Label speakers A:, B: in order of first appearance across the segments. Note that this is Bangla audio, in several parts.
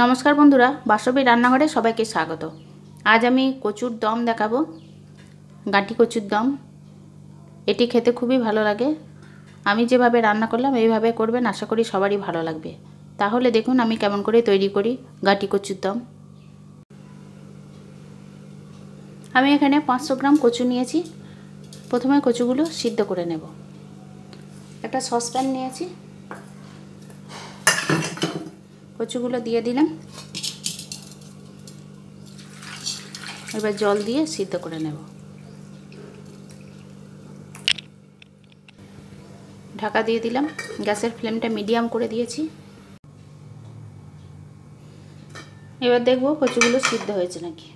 A: नमस्कार बंधुरा बासवी रान्नाघरे सबाइके स्वागत। आज आमी कचुर दम देखाबो। गाठी कचुर दम एटी खेते खूबই ভালো লাগে। আমি যেভাবে রান্না করলাম এইভাবে করবেন, আশা করি সবারই ভালো লাগবে। তাহলে দেখুন আমি কেমন করে তৈরি করি গাठी কচুর দম। আমি এখানে 500 গ্রাম কচু নিয়েছি। প্রথমে কচুগুলো সিদ্ধ করে নেব। একটা সসপ্যান নিয়েছি, কচুগুলো দিয়ে দিলাম। এবার জল দিয়ে সিদ্ধ করে নেব। ঢাকা দিয়ে দিলাম। গ্যাসের ফ্লেমটা মিডিয়াম করে দিয়েছি। এবার দেখব কচুগুলো সিদ্ধ হয়েছে নাকি।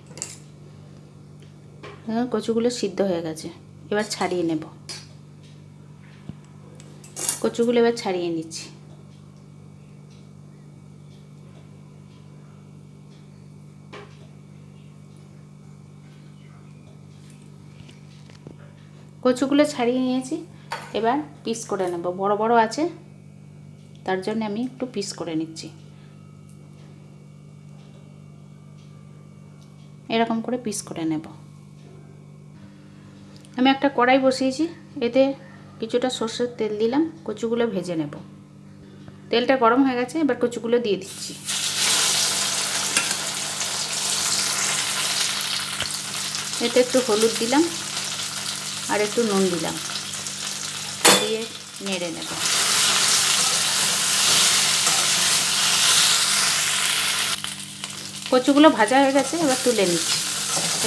A: কচুগুলো সিদ্ধ হয়ে গেছে। এবার ছাড়িয়ে নেব। কচুগুলো এবার ছাড়িয়ে নিচ্ছি। কচুগুলো ছাড়িয়ে নিয়েছি। এবার পিস করে নেব। বড় বড় আছে, তার জন্য আমি একটু পিস করে নিচ্ছি। এরকম করে পিস করে নেব। আমি একটা কড়াই বসিয়েছি, এতে কিছুটা সরষের তেল দিলাম। কচুগুলো ভেজে নেব। তেলটা গরম হয়ে গেছে, এবার কচুগুলো দিয়ে দিচ্ছি। এতে একটু হলুদ দিলাম আর একটু নুন দিলাম, দিয়ে নেড়ে নেব। কচুগুলো ভাজা হয়ে গেছে, এবার তুলে নিচ্ছি।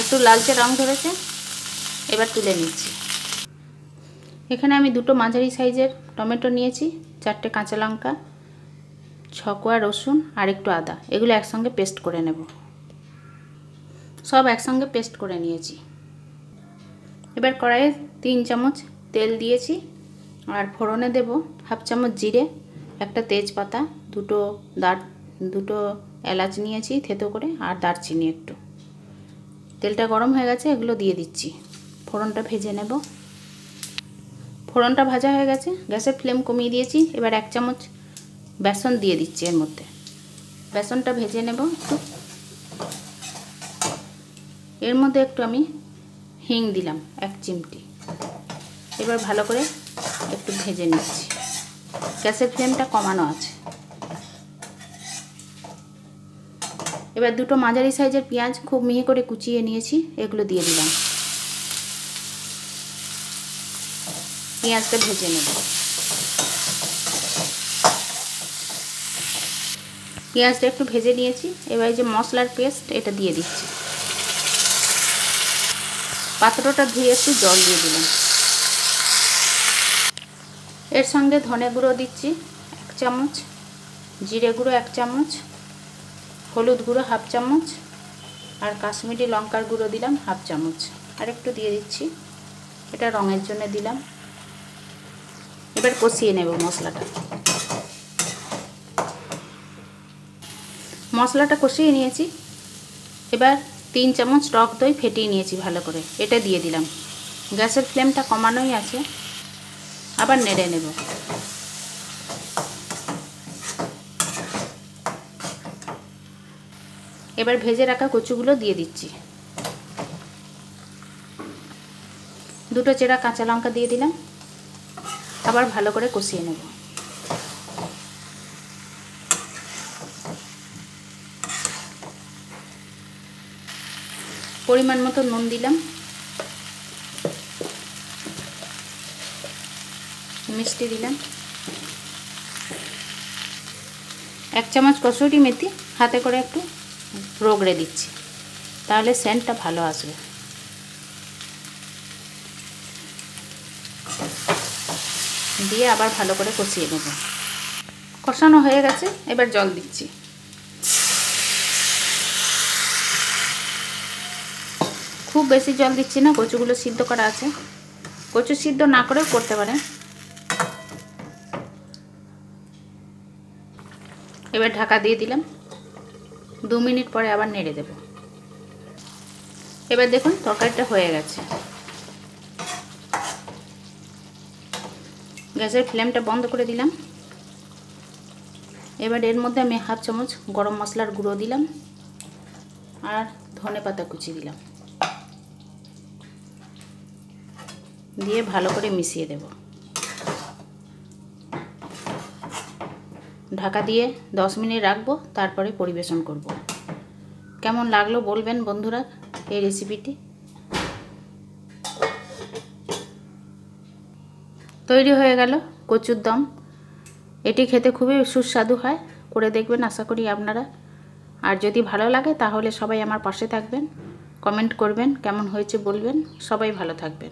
A: একটু লালচে রং ধরেছে, এবার তুলে নিচ্ছি। এখানে আমি দুটো মাঝারি সাইজের টমেটো নিয়েছি, 4টে কাঁচা লঙ্কা, 6 কোয়া রসুন আর একটু আদা, এগুলো একসঙ্গে পেস্ট করে নেব। সব একসঙ্গে পেস্ট করে নিয়েছি। এবার কড়াইয়ে 3 চামচ তেল দিয়েছি আর ফোড়নে দেব হাফ চামচ জিরে, একটা তেজপাতা, দুটো এলাচ নিয়েছি থেতো করে, আর দারচিনি একটু। তেলটা গরম হয়ে গেছে, এগুলো দিয়ে দিচ্ছি। ফোড়নটা ভেজে নেব। ফোড়নটা ভাজা হয়ে গেছে, গ্যাসের ফ্লেম কমিয়ে দিয়েছি। এবার 1 চামচ বেসন দিয়ে দিচ্ছি এর মধ্যে। বেসনটা ভেজে নেব একটু। এর মধ্যে একটু আমি হিং দিলাম 1 চিমটি। এবার ভালো করে একটু ভেজে নিচ্ছি। গ্যাসের ফ্লেমটা কমানো আছে। এবার দুটো মাঝারি সাইজের পেঁয়াজ খুব মিহি করে কুচিয়ে নিয়েছি, এগুলো দিয়ে দিলাম। পেঁয়াজটা ভেজে নেব। পেঁয়াজটা একটু ভেজে নিয়েছি। এবার এই যে মশলার পেস্ট, এটা দিয়ে দিচ্ছি। পাত্রটা ধুয়ে একটু জল দিয়ে দিলাম। এর সঙ্গে ধনে গুঁড়ো দিচ্ছি 1 চামচ, জিরে গুঁড়ো 1 চামচ, হলুদ গুঁড়ো হাফ চামচ আর কাশ্মীরি লঙ্কার গুঁড়ো দিলাম হাফ চামচ। আর একটু দিয়ে দিচ্ছি, এটা রঙের জন্য দিলাম। এবার কষিয়ে নেব মশলাটা। মশলাটা কষিয়ে নিয়েছি। এবার 3 চামচ টক দই ফেটিয়ে নিয়েছি ভালো করে, এটা দিয়ে দিলাম। গ্যাসের ফ্লেমটা কমানোই আছে। আবার নেড়ে নেব। এবার ভেজে রাখা কচুগুলো দিয়ে দিচ্ছি। দুটো চেরা কাঁচা লঙ্কা দিয়ে দিলাম। আবার ভালো করে কষিয়ে নেব। পরিমাণ মতো নুন দিলাম, মিষ্টি দিলাম, 1 চামচ কসুরি মেথি হাতে করে একটু রগড়ে দিচ্ছি, তাহলে সেন্টটা ভালো আসবে। দিয়ে আবার ভালো করে কষিয়ে নেব। কষানো হয়ে গেছে, এবার জল দিচ্ছি। খুব বেশি জল দিচ্ছি না, কচুগুলো সিদ্ধ করা আছে। কচু সিদ্ধ না করেও করতে পারেন। এবার ঢাকা দিয়ে দিলাম। 2 মিনিট পরে আবার নেড়ে দেব। এবার দেখুন তরকারিটা হয়ে গেছে। গ্যাসের ফ্লেমটা বন্ধ করে দিলাম। এবার এর মধ্যে আমি হাফ চামচ গরম মশলার গুঁড়ো দিলাম আর ধনে পাতা কুচি দিলাম, দিয়ে ভালো করে মিশিয়ে দেব। ঢাকা দিয়ে 10 মিনিট রাখবো, তারপরে পরিবেশন করব। কেমন লাগলো বলবেন বন্ধুরা এই রেসিপিটি। তৈরি হয়ে গেল কচুর দম। এটি খেতে খুবই সুস্বাদু হয়, করে দেখবেন আশা করি আপনারা। আর যদি ভালো লাগে তাহলে সবাই আমার পাশে থাকবেন, কমেন্ট করবেন, কেমন হয়েছে বলবেন। সবাই ভালো থাকবেন।